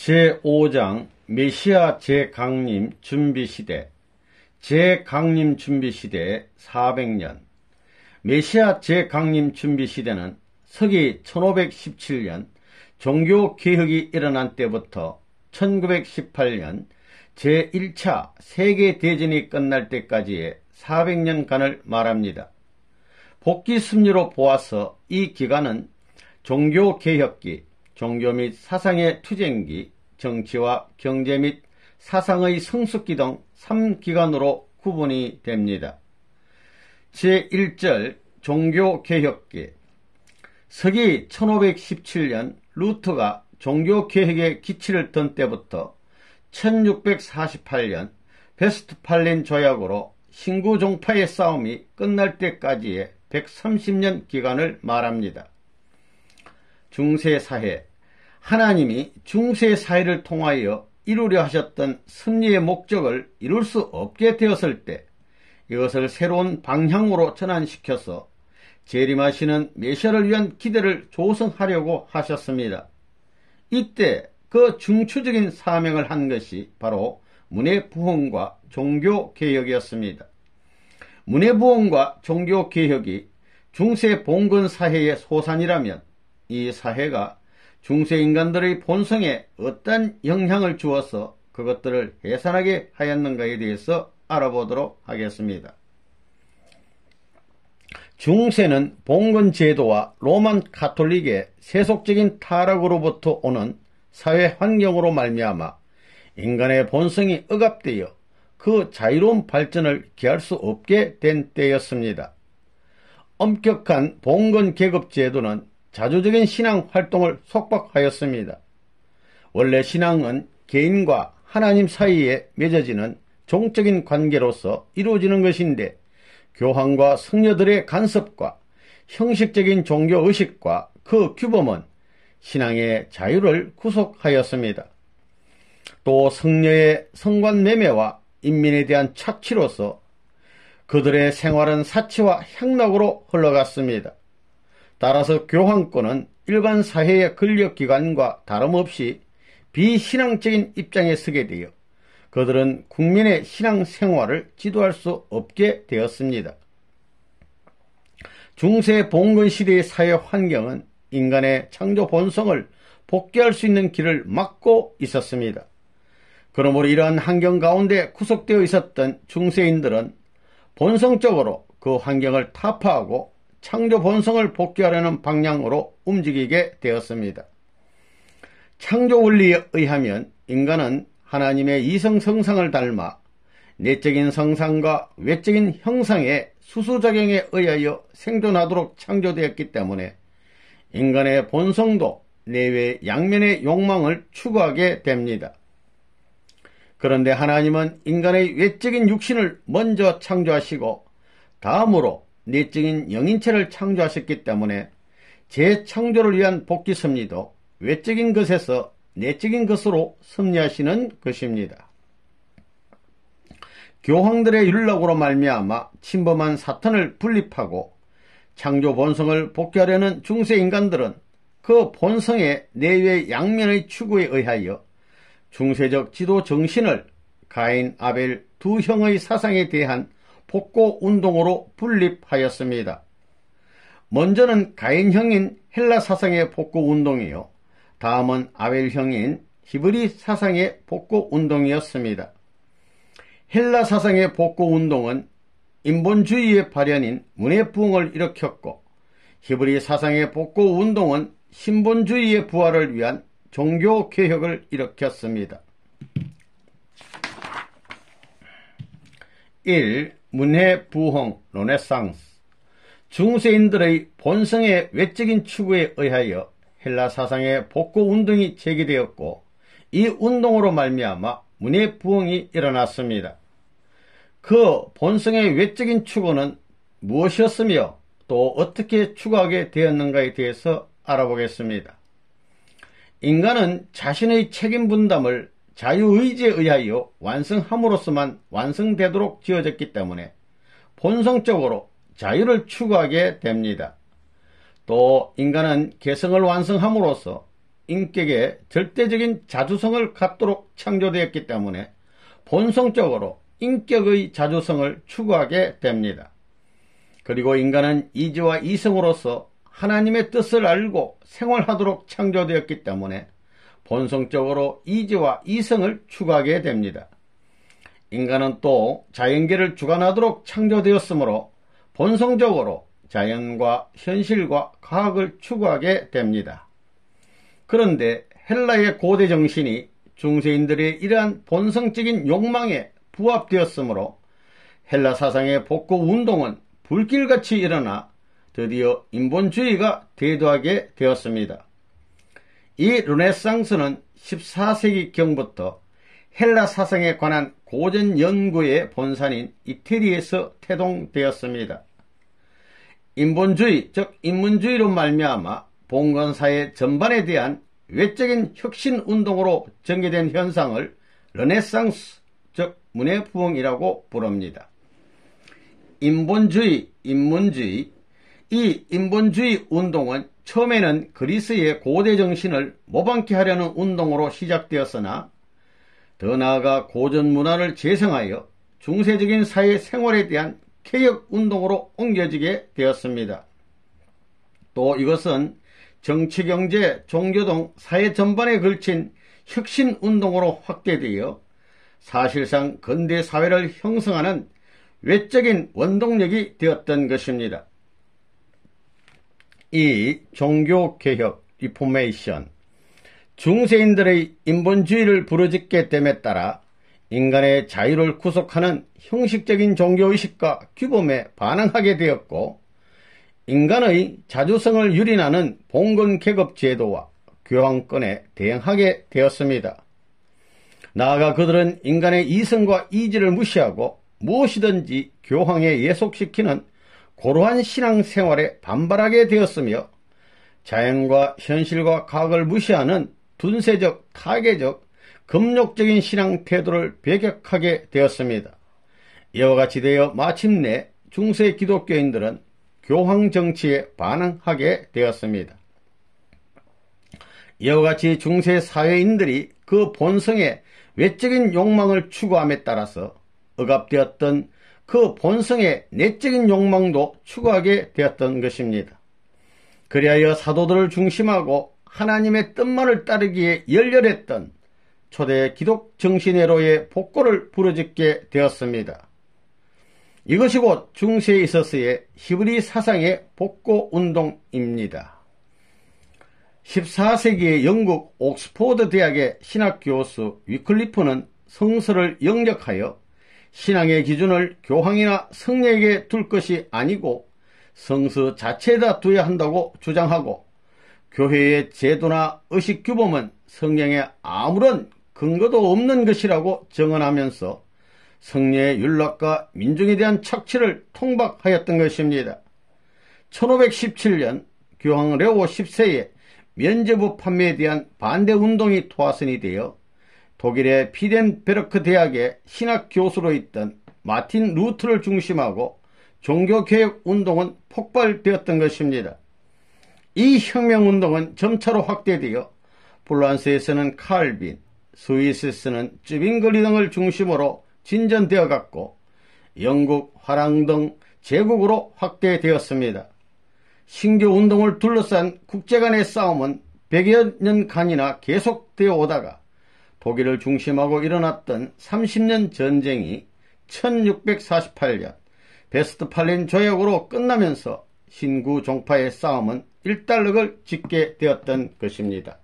제5장 메시아 재강림 준비시대. 재강림 준비시대 400년. 메시아 재강림 준비시대는 서기 1517년 종교개혁이 일어난 때부터 1918년 제1차 세계대전이 끝날 때까지의 400년간을 말합니다. 복귀습리로 보아서 이 기간은 종교개혁기, 종교 및 사상의 투쟁기, 정치와 경제 및 사상의 성숙기 등 3기간으로 구분이 됩니다. 제1절 종교개혁기. 서기 1517년 루터가 종교개혁의 기치를 던 때부터 1648년 베스트팔린 조약으로 신구종파의 싸움이 끝날 때까지의 130년 기간을 말합니다. 중세사회. 하나님이 중세사회를 통하여 이루려 하셨던 섭리의 목적을 이룰 수 없게 되었을 때 이것을 새로운 방향으로 전환시켜서 재림하시는 메시아를 위한 기대를 조성하려고 하셨습니다. 이때 그 중추적인 사명을 한 것이 바로 문해부흥과 종교개혁이었습니다. 문해부흥과 종교개혁이 중세 봉건사회의 소산이라면 이 사회가 중세 인간들의 본성에 어떤 영향을 주어서 그것들을 해산하게 하였는가에 대해서 알아보도록 하겠습니다. 중세는 봉건 제도와 로만 가톨릭의 세속적인 타락으로부터 오는 사회 환경으로 말미암아 인간의 본성이 억압되어 그 자유로운 발전을 기할 수 없게 된 때였습니다. 엄격한 봉건 계급 제도는 자주적인 신앙 활동을 속박하였습니다. 원래 신앙은 개인과 하나님 사이에 맺어지는 종적인 관계로서 이루어지는 것인데 교황과 성녀들의 간섭과 형식적인 종교의식과 그 규범은 신앙의 자유를 구속하였습니다. 또 성녀의 성관매매와 인민에 대한 착취로서 그들의 생활은 사치와 향락으로 흘러갔습니다. 따라서 교황권은 일반 사회의 권력기관과 다름없이 비신앙적인 입장에 서게 되어 그들은 국민의 신앙생활을 지도할 수 없게 되었습니다. 중세 봉건시대의 사회 환경은 인간의 창조 본성을 복귀할 수 있는 길을 막고 있었습니다. 그러므로 이러한 환경 가운데 구속되어 있었던 중세인들은 본성적으로 그 환경을 타파하고 창조 본성을 복귀하려는 방향으로 움직이게 되었습니다. 창조 원리에 의하면 인간은 하나님의 이성 성상을 닮아 내적인 성상과 외적인 형상의 수수작용에 의하여 생존하도록 창조되었기 때문에 인간의 본성도 내외 양면의 욕망을 추구하게 됩니다. 그런데 하나님은 인간의 외적인 육신을 먼저 창조하시고 다음으로 내적인 영인체를 창조하셨기 때문에 재창조를 위한 복귀 섭리도 외적인 것에서 내적인 것으로 섭리하시는 것입니다. 교황들의 율락으로 말미암아 침범한 사탄을 분립하고 창조 본성을 복귀하려는 중세 인간들은 그 본성의 내외 양면의 추구에 의하여 중세적 지도 정신을 가인, 아벨 두 형의 사상에 대한 복고운동으로 분립하였습니다. 먼저는 가인형인 헬라 사상의 복고운동이요, 다음은 아벨형인 히브리 사상의 복고운동이었습니다. 헬라 사상의 복고운동은 인본주의의 발현인 문해부흥을 일으켰고 히브리 사상의 복고운동은 신본주의의 부활을 위한 종교개혁을 일으켰습니다. 1. 문해부흥 르네상스. 중세인들의 본성의 외적인 추구에 의하여 헬라 사상의 복고운동이 제기되었고 이 운동으로 말미암아 문해부흥이 일어났습니다. 그 본성의 외적인 추구는 무엇이었으며 또 어떻게 추구하게 되었는가에 대해서 알아보겠습니다. 인간은 자신의 책임 분담을 자유의지에 의하여 완성함으로써만 완성되도록 지어졌기 때문에 본성적으로 자유를 추구하게 됩니다. 또 인간은 개성을 완성함으로써 인격에 절대적인 자주성을 갖도록 창조되었기 때문에 본성적으로 인격의 자주성을 추구하게 됩니다. 그리고 인간은 이지와 이성으로서 하나님의 뜻을 알고 생활하도록 창조되었기 때문에 본성적으로 이지와 이성을 추구하게 됩니다. 인간은 또 자연계를 주관하도록 창조되었으므로 본성적으로 자연과 현실과 과학을 추구하게 됩니다. 그런데 헬라의 고대 정신이 중세인들의 이러한 본성적인 욕망에 부합되었으므로 헬라 사상의 복고 운동은 불길같이 일어나 드디어 인본주의가 대두하게 되었습니다. 이 르네상스는 14세기경부터 헬라 사상에 관한 고전 연구의 본산인 이태리에서 태동되었습니다. 인본주의, 즉 인문주의로 말미암아 봉건사회 전반에 대한 외적인 혁신운동으로 전개된 현상을 르네상스, 즉 문해부흥이라고 부릅니다. 인본주의, 인문주의, 이 인본주의 운동은 처음에는 그리스의 고대 정신을 모방케 하려는 운동으로 시작되었으나 더 나아가 고전 문화를 재생하여 중세적인 사회 생활에 대한 개혁 운동으로 옮겨지게 되었습니다. 또 이것은 정치, 경제, 종교 등 사회 전반에 걸친 혁신 운동으로 확대되어 사실상 근대 사회를 형성하는 외적인 원동력이 되었던 것입니다. 이 종교개혁, 리포메이션, 중세인들의 인본주의를 부르짖게 됨에 따라 인간의 자유를 구속하는 형식적인 종교의식과 규범에 반응하게 되었고 인간의 자주성을 유린하는 봉건계급 제도와 교황권에 대응하게 되었습니다. 나아가 그들은 인간의 이성과 이지를 무시하고 무엇이든지 교황에 예속시키는 고루한 신앙생활에 반발하게 되었으며 자연과 현실과 과학을 무시하는 둔세적, 타계적, 금욕적인 신앙 태도를 배격하게 되었습니다. 이와 같이 되어 마침내 중세 기독교인들은 교황 정치에 반응하게 되었습니다. 이와 같이 중세 사회인들이 그 본성의 외적인 욕망을 추구함에 따라서 억압되었던 그 본성의 내적인 욕망도 추구하게 되었던 것입니다. 그리하여 사도들을 중심하고 하나님의 뜻만을 따르기에 열렬했던 초대 기독 정신회로의 복고를 부르짖게 되었습니다. 이것이 곧 중세에 있어서의 히브리 사상의 복고 운동입니다. 14세기의 영국 옥스포드 대학의 신학 교수 위클리프는 성서를 영역하여 신앙의 기준을 교황이나 성령에게 둘 것이 아니고 성서 자체에다 두어야 한다고 주장하고 교회의 제도나 의식 규범은 성령의 아무런 근거도 없는 것이라고 증언하면서 성령의 윤락과 민중에 대한 착취를 통박하였던 것입니다. 1517년 교황 레오 10세의 면죄부 판매에 대한 반대운동이 토화선이 되어 독일의 피덴베르크 대학의 신학 교수로 있던 마틴 루트를 중심하고 종교개혁 운동은 폭발되었던 것입니다. 이 혁명운동은 점차로 확대되어 프랑스에서는 칼빈, 스위스에서는 쯔빙글리 등을 중심으로 진전되어 갔고 영국, 화랑 등 제국으로 확대되었습니다. 신교 운동을 둘러싼 국제 간의 싸움은 100여 년간이나 계속되어 오다가 독일을 중심하고 일어났던 30년 전쟁이 1648년 베스트팔린 조약으로 끝나면서 신구 종파의 싸움은 일단락을 짓게 되었던 것입니다.